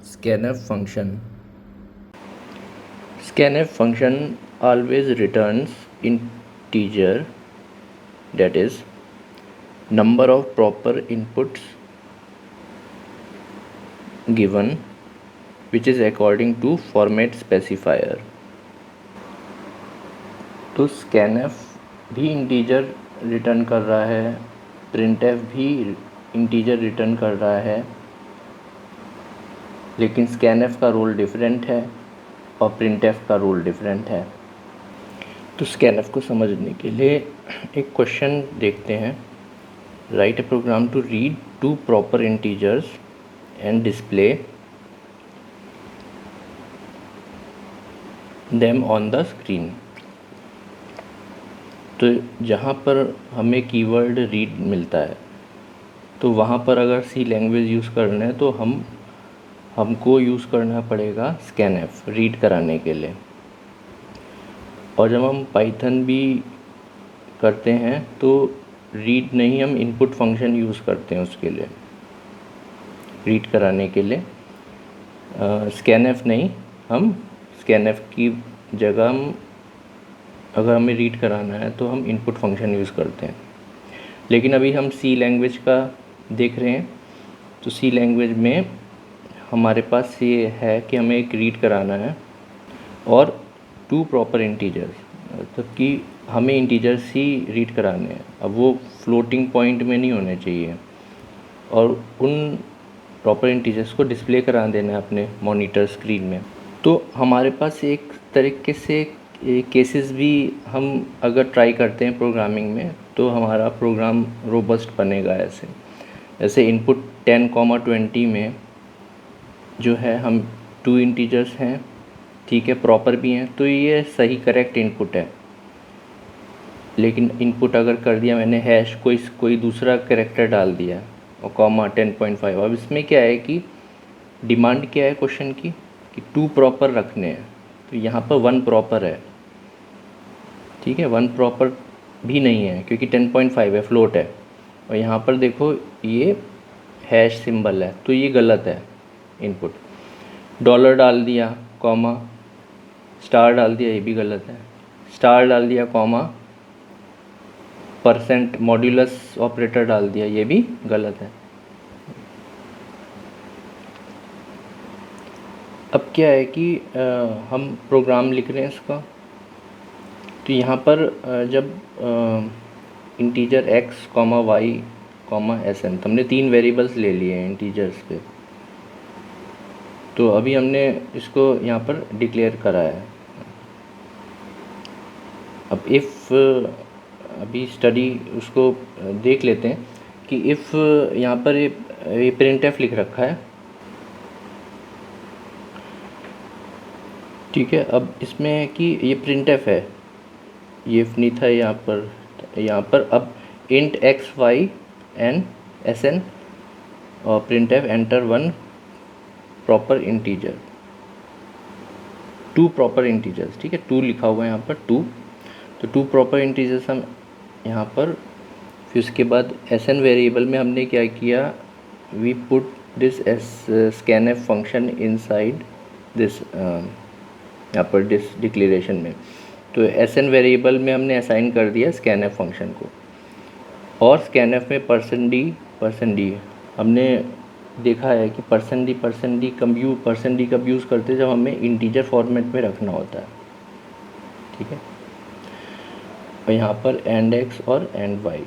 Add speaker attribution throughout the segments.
Speaker 1: scanf function. Scanf function always returns integer, that is number of proper inputs given, which is according to format specifier. तो scanf भी integer return कर रहा है, printf भी integer return कर रहा है, लेकिन scanf का रोल डिफरेंट है और printf का रोल डिफरेंट है। तो scanf को समझने के लिए एक क्वेश्चन देखते हैं। Write a program to read two proper integers and display them on the screen. तो जहाँ पर हमें कीवर्ड रीड मिलता है तो वहाँ पर अगर सी लैंग्वेज यूज़ करना है तो हमको यूज़ करना पड़ेगा scanf रीड कराने के लिए। और जब हम पाइथन भी करते हैं तो रीड नहीं, हम इनपुट फंक्शन यूज़ करते हैं उसके लिए, रीड कराने के लिए। scanf नहीं, हम scanf की जगह अगर हमें रीड कराना है तो हम इनपुट फंक्शन यूज़ करते हैं। लेकिन अभी हम सी लैंग्वेज का देख रहे हैं, तो सी लैंग्वेज में हमारे पास ये है कि हमें एक रीड कराना है और टू प्रॉपर इंटीजर्स, मतलब कि हमें इंटीजर्स ही रीड कराने हैं। अब वो फ्लोटिंग पॉइंट में नहीं होने चाहिए और उन प्रॉपर इंटीजर्स को डिस्प्ले करा देना है अपने मॉनिटर स्क्रीन में। तो हमारे पास एक तरीके से केसेस भी हम अगर ट्राई करते हैं प्रोग्रामिंग में तो हमारा प्रोग्राम रोबस्ट बनेगा। ऐसे इनपुट 10,20 में जो है हम टू इंटीजर्स हैं, ठीक है, प्रॉपर भी हैं, तो ये सही करेक्ट इनपुट है। लेकिन इनपुट अगर कर दिया मैंने हैश कोई दूसरा कैरेक्टर डाल दिया और कॉमा 10.5, अब इसमें क्या है कि डिमांड क्या है क्वेश्चन की कि टू प्रॉपर रखने हैं, तो यहाँ पर वन प्रॉपर है, ठीक है, वन प्रॉपर भी नहीं है क्योंकि 10.5 है, फ्लोट है। और यहाँ पर देखो ये हैश सिंबल है, तो ये गलत है इनपुट। डॉलर डाल दिया कॉमा, स्टार डाल दिया, ये भी गलत है। स्टार डाल दिया कॉमा, परसेंट मॉड्यूलस ऑपरेटर डाल दिया, ये भी गलत है। अब क्या है कि हम प्रोग्राम लिख रहे हैं इसका, तो यहाँ पर जब इंटीजर x, y, sn, तो हमने 3 वेरिएबल्स ले लिए हैं इंटीजर्स पे। तो अभी हमने इसको यहाँ पर डिक्लेयर करा है। अब इफ़ अभी स्टडी उसको देख लेते हैं कि इफ़ यहाँ पर ये printf लिख रखा है, ठीक है। अब इसमें है कि ये printf है, ये नहीं था यहाँ पर अब int x, y and sn और printf enter one proper integer, two proper integers, ठीक है, टू लिखा हुआ है यहाँ पर टू, तो टू प्रॉपर इंटीजर्स हम यहाँ पर। फिर उसके बाद sn वेरिएबल में हमने क्या किया, we put this scanf function inside this, यहाँ पर दिस डिक्लेरेशन में। तो sn वेरिएबल में हमने असाइन कर दिया scanf फंक्शन को। और scanf में %d हमने देखा है कि %d कब यूज़ करते हैं, जब हमें इंटीजर फॉर्मेट में रखना होता है, ठीक है। और यहाँ पर AND x और AND y,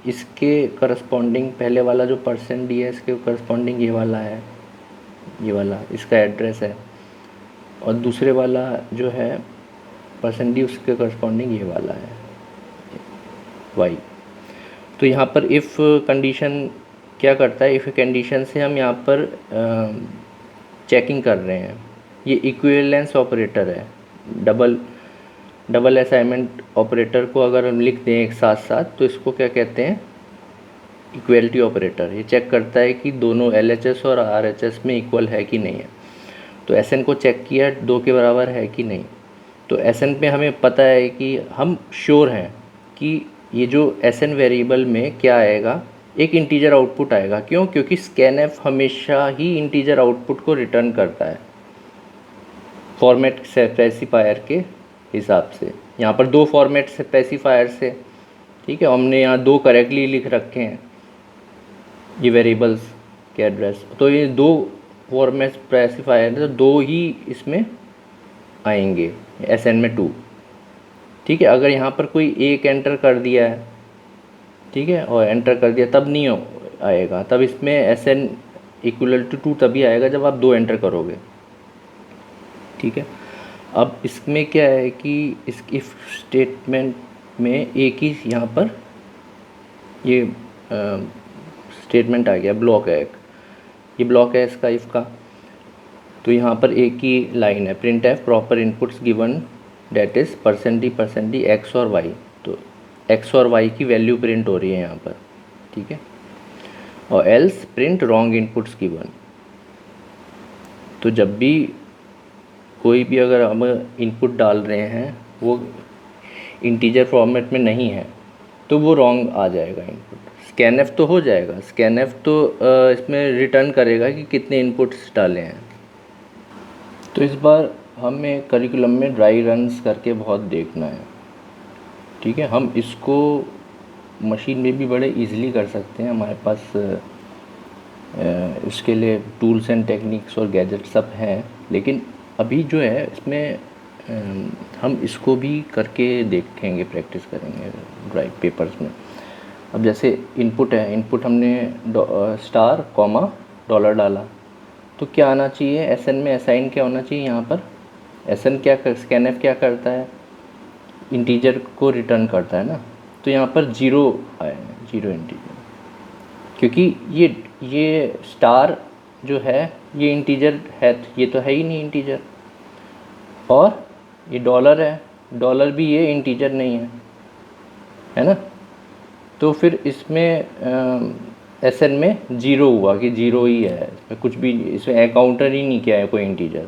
Speaker 1: इसके करस्पॉन्डिंग पहले वाला जो %d है इसके करस्पॉन्डिंग ये वाला है, ये वाला इसका एड्रेस है, और दूसरे वाला जो है %d उसके करस्पॉन्डिंग ये वाला है y। तो यहाँ पर इफ़ कंडीशन क्या करता है, इफ़ कंडीशन से हम यहाँ पर चेकिंग कर रहे हैं, ये इक्विवेलेंस ऑपरेटर है। डबल असाइनमेंट ऑपरेटर को अगर हम लिख दें एक साथ साथ तो इसको क्या कहते हैं, इक्वलिटी ऑपरेटर। ये चेक करता है कि दोनों LHS और RHS में इक्वल है कि नहीं है। तो SN को चेक किया 2 के बराबर है कि नहीं, तो SN पे हमें पता है कि हम श्योर हैं कि ये जो SN वेरिएबल में क्या आएगा, एक इंटीजर आउटपुट आएगा। क्यों? क्योंकि स्कैनएफ हमेशा ही इंटीजर आउटपुट को रिटर्न करता है फॉर्मेट स्पेसिफायर के हिसाब से। यहाँ पर 2 फॉर्मेट स्पेसिफायर्स है, ठीक है, हमने यहाँ 2 करेक्टली लिख रखे हैं ये वेरिएबल्स के एड्रेस, तो ये 2 फॉर्मेट स्पेसिफायर तो 2 ही इसमें आएंगे SN में 2, ठीक है। अगर यहाँ पर कोई एक एंटर कर दिया है, ठीक है, और एंटर कर दिया तब नहीं आएगा, तब इसमें SN इक्वल टू 2 तभी आएगा जब आप 2 एंटर करोगे, ठीक है। अब इसमें क्या है कि इस इफ स्टेटमेंट में एक ही यहाँ पर ये स्टेटमेंट आ गया, ब्लॉक है एक, ये ब्लॉक है इसका इफ़ का। तो यहाँ पर एक ही लाइन है, print F proper inputs given that is %d x और y। तो x और y की वैल्यू प्रिंट हो रही है यहाँ पर, ठीक है। और else print wrong inputs given. तो जब भी कोई भी अगर हम इनपुट डाल रहे हैं वो इंटीजर फॉर्मेट में नहीं है तो वो रॉन्ग आ जाएगा इनपुट। स्कैनएफ तो हो जाएगा, स्कैनएफ तो इसमें रिटर्न करेगा कि कितने इनपुट्स डाले हैं। तो इस बार हमें करिकुलम में ड्राई रन्स करके बहुत देखना है, ठीक है। हम इसको मशीन में भी बड़े इजीली कर सकते हैं, हमारे पास इसके लिए टूल्स एंड टेक्निक्स और गैजेट सब हैं, लेकिन अभी जो है इसमें हम इसको भी करके देखेंगे, प्रैक्टिस करेंगे ड्राइव पेपर्स में। अब जैसे इनपुट है, इनपुट हमने स्टार कॉमा डॉलर डाला, तो क्या आना चाहिए SN में? असाइन क्या होना चाहिए यहाँ पर? SN क्या स्कैनएफ क्या करता है? इंटीजर को रिटर्न करता है ना, तो यहाँ पर 0 आया है, 0 इंटीजर, क्योंकि ये स्टार जो है ये इंटीजर है, ये तो है ही नहीं इंटीजर। और ये डॉलर है, डॉलर भी ये इंटीजर नहीं है ना। तो फिर इसमें SN में 0 हुआ कि 0 ही है, इसमें कुछ भी, इसमें एनकाउंटर ही नहीं किया है कोई इंटीजर।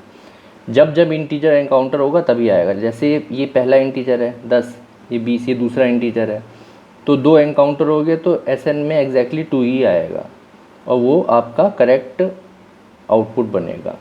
Speaker 1: जब इंटीजर एनकाउंटर होगा तभी आएगा। जैसे ये पहला इंटीजर है 10, ये 20, ये दूसरा इंटीजर है, तो 2 एनकाउंटर हो गए तो SN में एग्जैक्टली 2 ही आएगा और वो आपका करेक्ट आउटपुट बनेगा।